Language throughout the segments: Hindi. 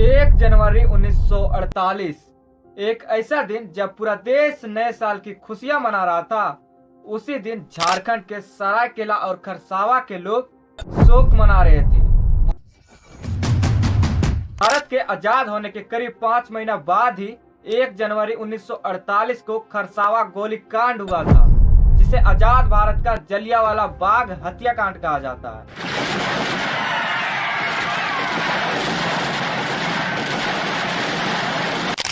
1 जनवरी 1948 एक ऐसा दिन जब पूरा देश नए साल की खुशियां मना रहा था। उसी दिन झारखंड के सरायकेला और खरसावा के लोग शोक मना रहे थे। भारत के आजाद होने के करीब 5 महीना बाद ही 1 जनवरी 1948 को खरसावा गोलीकांड हुआ था, जिसे आजाद भारत का जलियांवाला बाग हत्याकांड कहा जाता है।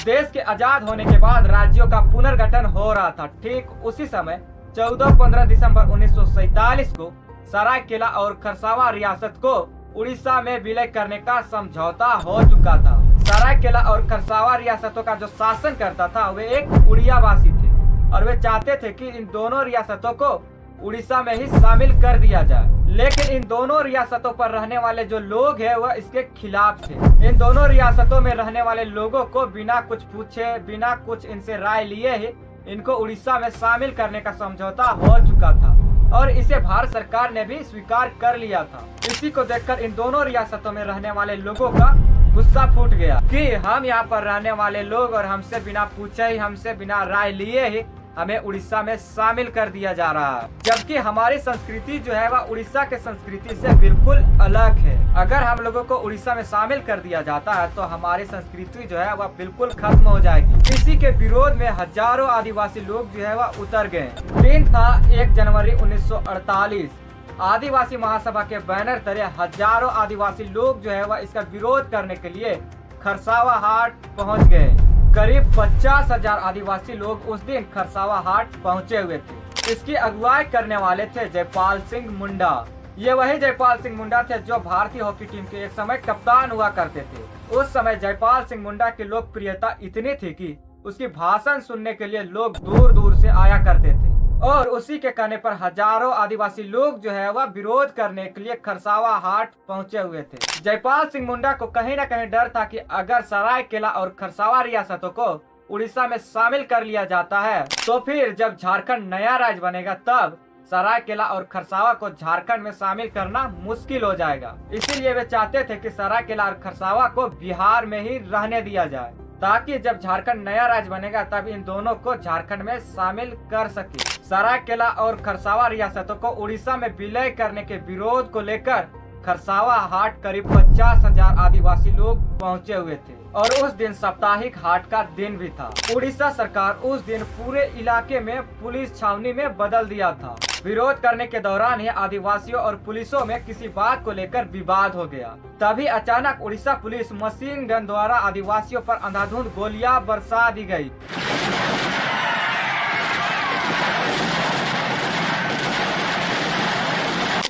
देश के आजाद होने के बाद राज्यों का पुनर्गठन हो रहा था। ठीक उसी समय 14-15 दिसंबर 1947 को सरायकेला और खरसावा रियासत को उड़ीसा में विलय करने का समझौता हो चुका था। सरायकेला और खरसावा रियासतों का जो शासन करता था वे एक उड़ियावासी थे और वे चाहते थे कि इन दोनों रियासतों को उड़ीसा में ही शामिल कर दिया जाए, लेकिन इन दोनों रियासतों पर रहने वाले जो लोग हैं वह इसके खिलाफ थे। इन दोनों रियासतों में रहने वाले लोगों को बिना कुछ पूछे, बिना कुछ इनसे राय लिए ही इनको उड़ीसा में शामिल करने का समझौता हो चुका था और इसे भारत सरकार ने भी स्वीकार कर लिया था। इसी को देखकर इन दोनों रियासतों में रहने वाले लोगों का गुस्सा फूट गया कि हम यहाँ पर रहने वाले लोग और हमसे बिना पूछे ही, हमसे बिना राय लिए ही हमें उड़ीसा में शामिल कर दिया जा रहा है, जबकि हमारी संस्कृति जो है वह उड़ीसा के संस्कृति से बिल्कुल अलग है। अगर हम लोगों को उड़ीसा में शामिल कर दिया जाता है तो हमारी संस्कृति जो है वह बिल्कुल खत्म हो जाएगी। इसी के विरोध में हजारों आदिवासी लोग जो है वह उतर गए। दिन था 1 जनवरी 1948। आदिवासी महासभा के बैनर तले हजारों आदिवासी लोग जो है वह इसका विरोध करने के लिए खरसावा हाट पहुँच गए। करीब 50,000 आदिवासी लोग उस दिन खरसावा हाट पहुंचे हुए थे। इसकी अगुवाई करने वाले थे जयपाल सिंह मुंडा। ये वही जयपाल सिंह मुंडा थे जो भारतीय हॉकी टीम के एक समय कप्तान हुआ करते थे। उस समय जयपाल सिंह मुंडा की लोकप्रियता इतनी थी कि उसकी भाषण सुनने के लिए लोग दूर दूर से आया करते थे और उसी के कहने पर हजारों आदिवासी लोग जो है वह विरोध करने के लिए खरसावा हाट पहुंचे हुए थे। जयपाल सिंह मुंडा को कहीं न कहीं डर था कि अगर सरायकेला और खरसावा रियासतों को उड़ीसा में शामिल कर लिया जाता है तो फिर जब झारखंड नया राज्य बनेगा तब सरायकेला और खरसावा को झारखंड में शामिल करना मुश्किल हो जाएगा। इसीलिए वे चाहते थे कि सरायकेला और खरसावा को बिहार में ही रहने दिया जाए, ताकि जब झारखंड नया राज्य बनेगा तब इन दोनों को झारखंड में शामिल कर सके। सरायकेला और खरसावा रियासतों को उड़ीसा में विलय करने के विरोध को लेकर खरसावा हाट करीब 50,000 आदिवासी लोग पहुंचे हुए थे और उस दिन साप्ताहिक हाट का दिन भी था। उड़ीसा सरकार उस दिन पूरे इलाके में पुलिस छावनी में बदल दिया था। विरोध करने के दौरान ही आदिवासियों और पुलिसों में किसी बात को लेकर विवाद हो गया। तभी अचानक उड़ीसा पुलिस मशीन गन द्वारा आदिवासियों पर अंधाधुंध गोलियां बरसा दी गई।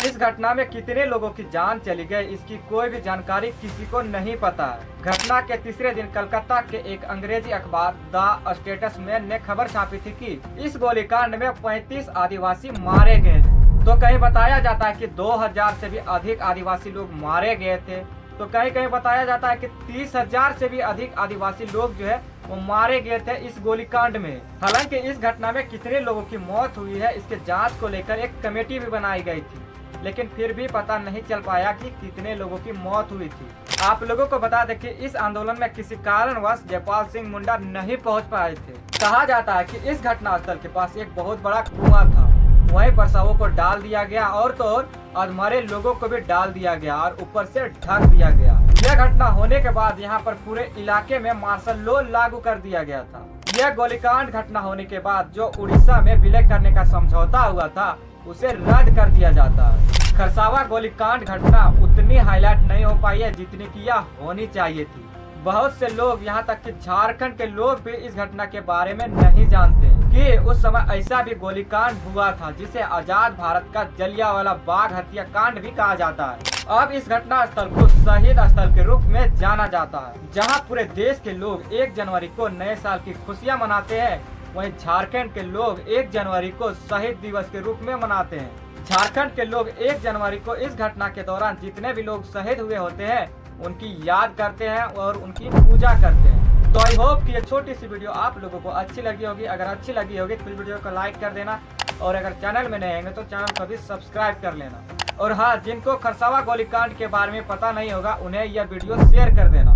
इस घटना में कितने लोगों की जान चली गई इसकी कोई भी जानकारी किसी को नहीं पता है। घटना के तीसरे दिन कलकत्ता के एक अंग्रेजी अखबार द स्टेट्समैन ने खबर छापी थी कि इस गोलीकांड में 35 आदिवासी मारे गए हैं। तो कहीं बताया जाता है कि 2000 से भी अधिक आदिवासी लोग मारे गए थे, तो कहीं कहीं बताया जाता है कि 30,000 से भी अधिक आदिवासी लोग जो है वो मारे गए थे इस गोलीकांड में। हालांकि इस घटना में कितने लोगों की मौत हुई है इसके जाँच को लेकर एक कमेटी भी बनाई गई थी, लेकिन फिर भी पता नहीं चल पाया कि कितने लोगों की मौत हुई थी। आप लोगों को बता दें कि इस आंदोलन में किसी कारणवश जयपाल सिंह मुंडा नहीं पहुंच पाए थे। कहा जाता है कि इस घटना स्थल के पास एक बहुत बड़ा कुआं था, वहीं पर शवों को डाल दिया गया और तो और अधमरे लोगों को भी डाल दिया गया और ऊपर से ढक दिया गया। यह घटना होने के बाद यहाँ पर पूरे इलाके में मार्शल लॉ लागू कर दिया गया था। यह गोलीकांड घटना होने के बाद जो उड़ीसा में विलय करने का समझौता हुआ था उसे रद्द कर दिया जाता है। खरसावा गोलीकांड घटना उतनी हाईलाइट नहीं हो पाई है जितनी की यह होनी चाहिए थी। बहुत से लोग यहाँ तक कि झारखंड के लोग भी इस घटना के बारे में नहीं जानते कि उस समय ऐसा भी गोलीकांड हुआ था जिसे आजाद भारत का जलियांवाला बाग हत्याकांड भी कहा जाता है। अब इस घटना स्थल को शहीद स्थल के रूप में जाना जाता है, जहाँ पूरे देश के लोग 1 जनवरी को नए साल की खुशियाँ मनाते हैं, वहीं झारखंड के लोग 1 जनवरी को शहीद दिवस के रूप में मनाते हैं। झारखंड के लोग 1 जनवरी को इस घटना के दौरान जितने भी लोग शहीद हुए होते हैं उनकी याद करते हैं और उनकी पूजा करते हैं। तो आई होप कि ये छोटी सी वीडियो आप लोगों को अच्छी लगी होगी। अगर अच्छी लगी होगी तो वीडियो को लाइक कर देना और अगर चैनल में नए हैं तो चैनल को भी सब्सक्राइब कर लेना। और हाँ, जिनको खरसावा गोलीकांड के बारे में पता नहीं होगा उन्हें यह वीडियो शेयर कर देना।